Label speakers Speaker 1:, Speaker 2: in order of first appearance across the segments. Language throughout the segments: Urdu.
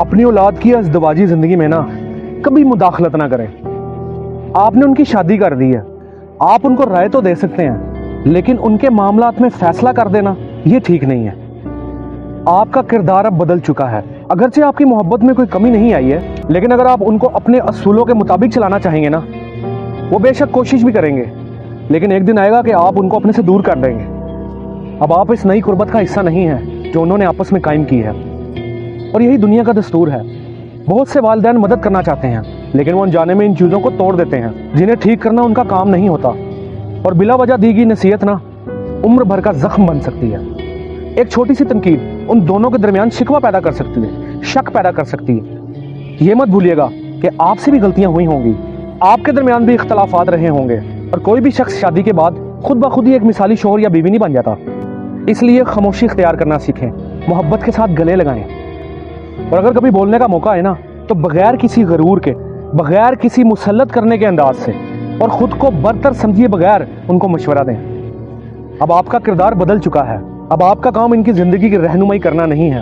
Speaker 1: اپنی اولاد کی ازدواجی زندگی میں نا کبھی مداخلت نہ کریں۔ آپ نے ان کی شادی کر دی ہے، آپ ان کو رائے تو دے سکتے ہیں، لیکن ان کے معاملات میں فیصلہ کر دینا یہ ٹھیک نہیں ہے۔ آپ کا کردار اب بدل چکا ہے۔ اگرچہ آپ کی محبت میں کوئی کمی نہیں آئی ہے، لیکن اگر آپ ان کو اپنے اصولوں کے مطابق چلانا چاہیں گے نا، وہ بے شک کوشش بھی کریں گے، لیکن ایک دن آئے گا کہ آپ ان کو اپنے سے دور کر دیں گے۔ اب آپ اس نئی قربت کا حصہ نہیں ہیں جو انہوں نے آپس میں قائم کی ہے، اور یہی دنیا کا دستور ہے۔ بہت سے والدین مدد کرنا چاہتے ہیں، لیکن وہ انجانے میں ان چیزوں کو توڑ دیتے ہیں جنہیں ٹھیک کرنا ان کا کام نہیں ہوتا، اور بلا وجہ دی گئی نصیحت نا عمر بھر کا زخم بن سکتی ہے۔ ایک چھوٹی سی تنقید ان دونوں کے درمیان شکوہ پیدا کر سکتی ہے، شک پیدا کر سکتی ہے۔ یہ مت بھولیے گا کہ آپ سے بھی غلطیاں ہوئی ہوں گی، آپ کے درمیان بھی اختلافات رہے ہوں گے، اور کوئی بھی شخص شادی کے بعد خود بخود ہی ایک مثالی شوہر یا بیوی نہیں بن جاتا۔ اس لیے خاموشی اختیار کرنا سیکھیں، محبت کے ساتھ گلے لگائیں، اور اگر کبھی بولنے کا موقع ہے نا تو بغیر کسی غرور کے، بغیر کسی مسلط کرنے کے انداز سے، اور خود کو برتر سمجھیے بغیر ان کو مشورہ دیں۔ اب آپ کا کردار بدل چکا ہے۔ اب آپ کا کام ان کی زندگی کی رہنمائی کرنا نہیں ہے،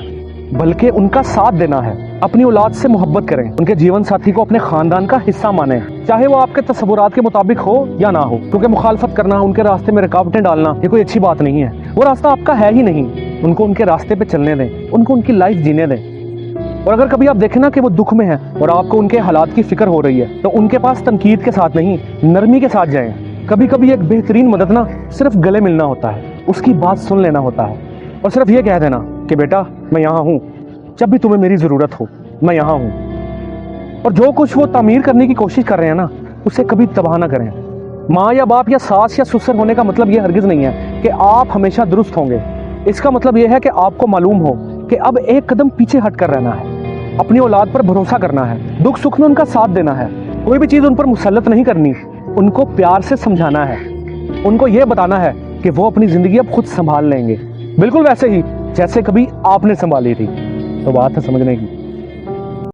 Speaker 1: بلکہ ان کا ساتھ دینا ہے۔ اپنی اولاد سے محبت کریں، ان کے جیون ساتھی کو اپنے خاندان کا حصہ مانیں، چاہے وہ آپ کے تصورات کے مطابق ہو یا نہ ہو، کیونکہ مخالفت کرنا، ان کے راستے میں رکاوٹیں ڈالنا یہ کوئی اچھی بات نہیں ہے۔ وہ راستہ آپ کا ہے ہی نہیں۔ ان کو ان کے راستے پہ چلنے دیں، ان کو ان کی لائف جینے دیں۔ اور اگر کبھی آپ دیکھیں نا کہ وہ دکھ میں ہیں اور آپ کو ان کے حالات کی فکر ہو رہی ہے، تو ان کے پاس تنقید کے ساتھ نہیں، نرمی کے ساتھ جائیں۔ کبھی کبھی ایک بہترین مدد نا صرف گلے ملنا ہوتا ہے، اس کی بات سن لینا ہوتا ہے، اور صرف یہ کہہ دینا کہ بیٹا میں یہاں ہوں، جب بھی تمہیں میری ضرورت ہو میں یہاں ہوں۔ اور جو کچھ وہ تعمیر کرنے کی کوشش کر رہے ہیں نا، اسے کبھی تباہ نہ کریں۔ ماں یا باپ یا ساس یا سسر ہونے کا مطلب یہ ہرگز نہیں ہے کہ آپ ہمیشہ درست ہوں گے۔ اس کا مطلب یہ ہے کہ آپ کو معلوم ہو کہ اب ایک قدم پیچھے ہٹ کر رہنا ہے، اپنی اولاد پر بھروسہ کرنا ہے، دکھ سکھ میں ان کا ساتھ دینا ہے، کوئی بھی چیز ان پر مسلط نہیں کرنی، ان کو پیار سے سمجھانا ہے، ان کو یہ بتانا ہے کہ وہ اپنی زندگی اب خود سنبھال لیں گے، بالکل ویسے ہی جیسے کبھی آپ نے سنبھالی تھی۔ تو بات ہے سمجھنے کی۔